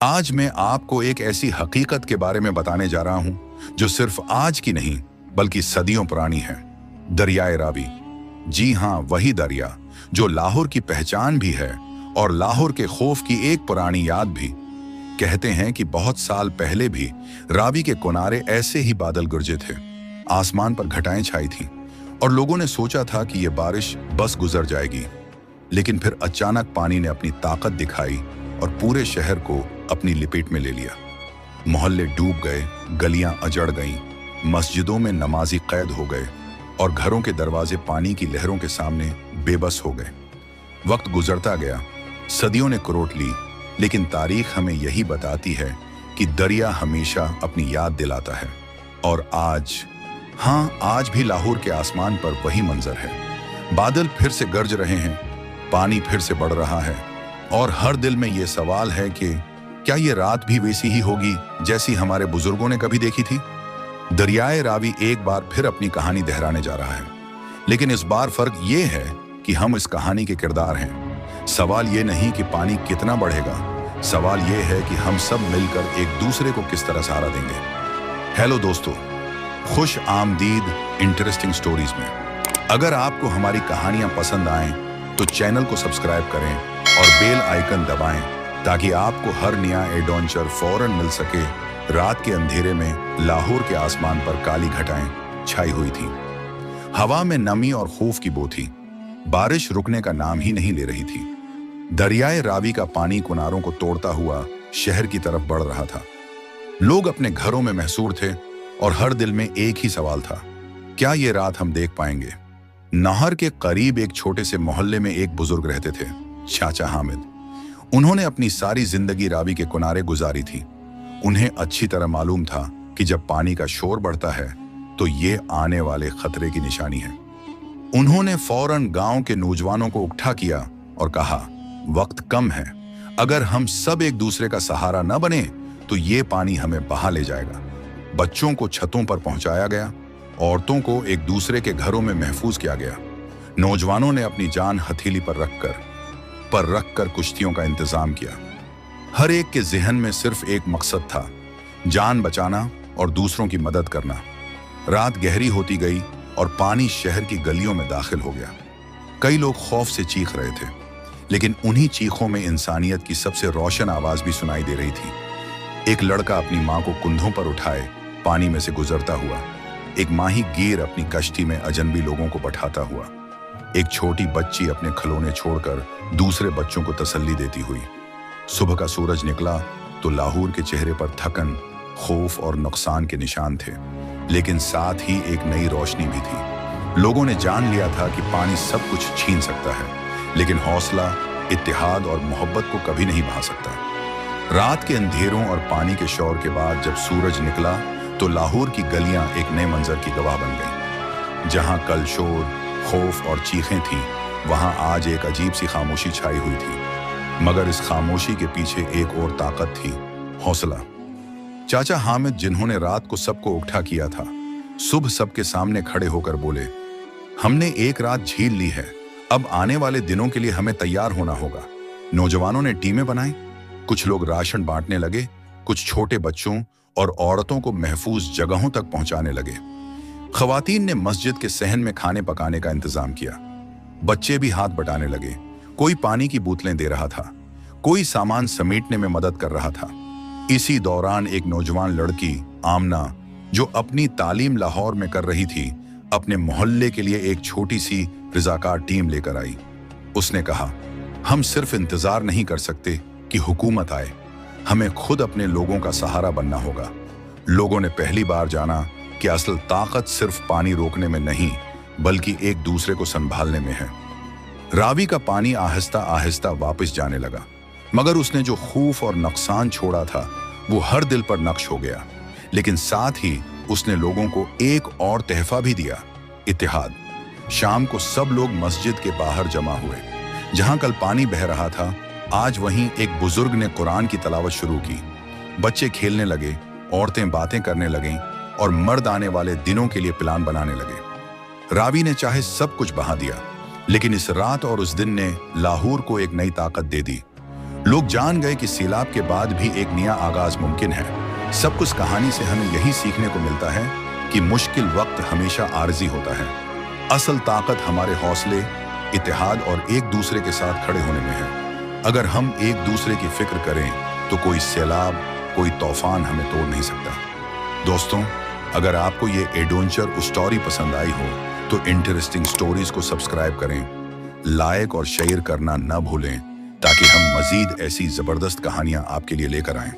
आज मैं आपको एक ऐसी हकीकत के बारे में बताने जा रहा हूं जो सिर्फ आज की नहीं बल्कि सदियों पुरानी है। दरियाए रावी। जी हां, वही दरिया जो लाहौर की पहचान भी है और लाहौर के खौफ की एक पुरानी याद भी। कहते हैं कि बहुत साल पहले भी रावी के किनारे ऐसे ही बादल गरजे थे, आसमान पर घटाएं छाई थीं और लोगों ने सोचा था कि यह बारिश बस गुजर जाएगी। लेकिन फिर अचानक पानी ने अपनी ताकत दिखाई और पूरे शहर को अपनी लपेट में ले लिया। मोहल्ले डूब गए, गलियां अजड़ गईं, मस्जिदों में नमाजी कैद हो गए और घरों के दरवाजे पानी की लहरों के सामने बेबस हो गए। वक्त गुजरता गया, सदियों ने करोट ली, लेकिन तारीख हमें यही बताती है कि दरिया हमेशा अपनी याद दिलाता है। और आज भी लाहौर के आसमान पर वही मंजर है। बादल फिर से गरज रहे हैं, पानी फिर से बढ़ रहा है और हर दिल में ये सवाल है कि क्या ये रात भी वैसी ही होगी जैसी हमारे बुजुर्गों ने कभी देखी थी। दरियाए रावी एक बार फिर अपनी कहानी दोहराने जा रहा है, लेकिन इस बार फर्क ये है कि हम इस कहानी के किरदार हैं। सवाल ये नहीं कि पानी कितना बढ़ेगा, सवाल ये है कि हम सब मिलकर एक दूसरे को किस तरह सहारा देंगे। हेलो दोस्तों, खुश आमदीद इंटरेस्टिंग स्टोरीज में। अगर आपको हमारी कहानियां पसंद आएं तो चैनल को सब्सक्राइब करें और बेल आइकन दबाएं ताकि आपको हर नया एडवेंचर फौरन मिल सके। रात के अंधेरे में लाहौर के आसमान पर काली घटाएं छाई हुई थी। हवा में नमी और खौफ की बू थी। बारिश रुकने का नाम ही नहीं ले रही थी। दरियाए रावी का पानी किनारों को तोड़ता हुआ शहर की तरफ बढ़ रहा था। लोग अपने घरों में महसूर थे और हर दिल में एक ही सवाल था, क्या ये रात हम देख पाएंगे। नहर के करीब एक छोटे से मोहल्ले में एक बुजुर्ग रहते थे, चाचा हामिद। उन्होंने अपनी सारी जिंदगी रावी के किनारे गुजारी थी। उन्हें अच्छी तरह मालूम था कि जब पानी का शोर बढ़ता है तो ये आने वाले खतरे की निशानी है। उन्होंने फौरन गांव के नौजवानों को इकट्ठा किया और कहा, वक्त कम है, अगर हम सब एक दूसरे का सहारा न बने तो ये पानी हमें बहा ले जाएगा। बच्चों को छतों पर पहुंचाया गया, औरतों को एक दूसरे के घरों में महफूज किया गया। नौजवानों ने अपनी जान हथेली पर रखकर कुश्तियों का इंतजाम किया। हर एक के जिहन में सिर्फ एक मकसद था, जान बचाना और दूसरों की मदद करना। रात गहरी होती गई और पानी शहर की गलियों में दाखिल हो गया। कई लोग खौफ से चीख रहे थे, लेकिन उन्हीं चीखों में इंसानियत की सबसे रोशन आवाज भी सुनाई दे रही थी। एक लड़का अपनी माँ को कंधों पर उठाए पानी में से गुजरता हुआ, एक माही गीर अपनी कश्ती में अजनबी लोगों को बैठाता हुआ, एक छोटी बच्ची अपने खिलौने छोड़कर दूसरे बच्चों को तसल्ली देती हुई। सुबह का सूरज निकला तो लाहौर के चेहरे पर थकन, खौफ और नुकसान के निशान थे, लेकिन साथ ही एक नई रोशनी भी थी। लोगों ने जान लिया था कि पानी सब कुछ छीन सकता है, लेकिन हौसला, इत्तेहाद और मोहब्बत को कभी नहीं भा सकता। रात के अंधेरों और पानी के शोर के बाद जब सूरज निकला तो लाहौर की गलियां एक नए मंजर की गवाह बन गईं। जहां कल शोर, खौफ और चीखें थीं, वहां आज एक अजीब सी खामोशी छाई हुई थी। मगर इस खामोशी के पीछे एक और ताकत थी, हौसला। चाचा हामिद, जिन्होंने रात को सबको इकट्ठा किया था, सुबह सबके सामने खड़े होकर बोले, हमने एक रात झील ली है, अब आने वाले दिनों के लिए हमें तैयार होना होगा। नौजवानों ने टीमें बनाई, कुछ लोग राशन बांटने लगे, कुछ छोटे बच्चों और औरतों को महफूज जगहों तक पहुंचाने लगे। खवातीन ने मस्जिद के सहन में खाने पकाने का इंतजाम किया। बच्चे भी हाथ बटाने लगे, कोई पानी की बोतलें दे रहा था, कोई सामान समेटने में मदद कर रहा था। इसी दौरान एक नौजवान लड़की आमना, जो अपनी तालीम लाहौर में कर रही थी, अपने मोहल्ले के लिए एक छोटी सी रज़ाकार टीम लेकर आई। उसने कहा, हम सिर्फ इंतजार नहीं कर सकते कि हुकूमत आए, हमें खुद अपने लोगों का सहारा बनना होगा। लोगों ने पहली बार जाना कि असल ताकत सिर्फ पानी रोकने में नहीं बल्कि एक दूसरे को संभालने में है। रावी का पानी आहिस्ता आहिस्ता वापस जाने लगा, मगर उसने जो खौफ और नुकसान छोड़ा था वो हर दिल पर नक्श हो गया। लेकिन साथ ही उसने लोगों को एक और तहफा भी दिया, इत्तेहाद। शाम को सब लोग मस्जिद के बाहर जमा हुए। जहां कल पानी बह रहा था, आज वहीं एक बुजुर्ग ने कुरान की तलावत शुरू की। बच्चे खेलने लगे, औरतें बातें करने लगीं और मर्द आने वाले दिनों के लिए प्लान बनाने लगे। रावी ने चाहे सब कुछ बहा दिया, लेकिन इस रात और उस दिन ने लाहौर को एक नई ताकत दे दी। लोग जान गए कि सैलाब के बाद भी एक नया आगाज मुमकिन है। सब कुछ कहानी से हमें यही सीखने को मिलता है कि मुश्किल वक्त हमेशा आर्जी होता है। असल ताकत हमारे हौसले, इत्तेहाद और एक दूसरे के साथ खड़े होने में है। अगर हम एक दूसरे की फिक्र करें तो कोई सैलाब, कोई तूफान हमें तोड़ नहीं सकता। दोस्तों, अगर आपको ये एडवेंचर स्टोरी पसंद आई हो तो इंटरेस्टिंग स्टोरीज को सब्सक्राइब करें, लाइक और शेयर करना न भूलें ताकि हम मजीद ऐसी जबरदस्त कहानियां आपके लिए लेकर आएं।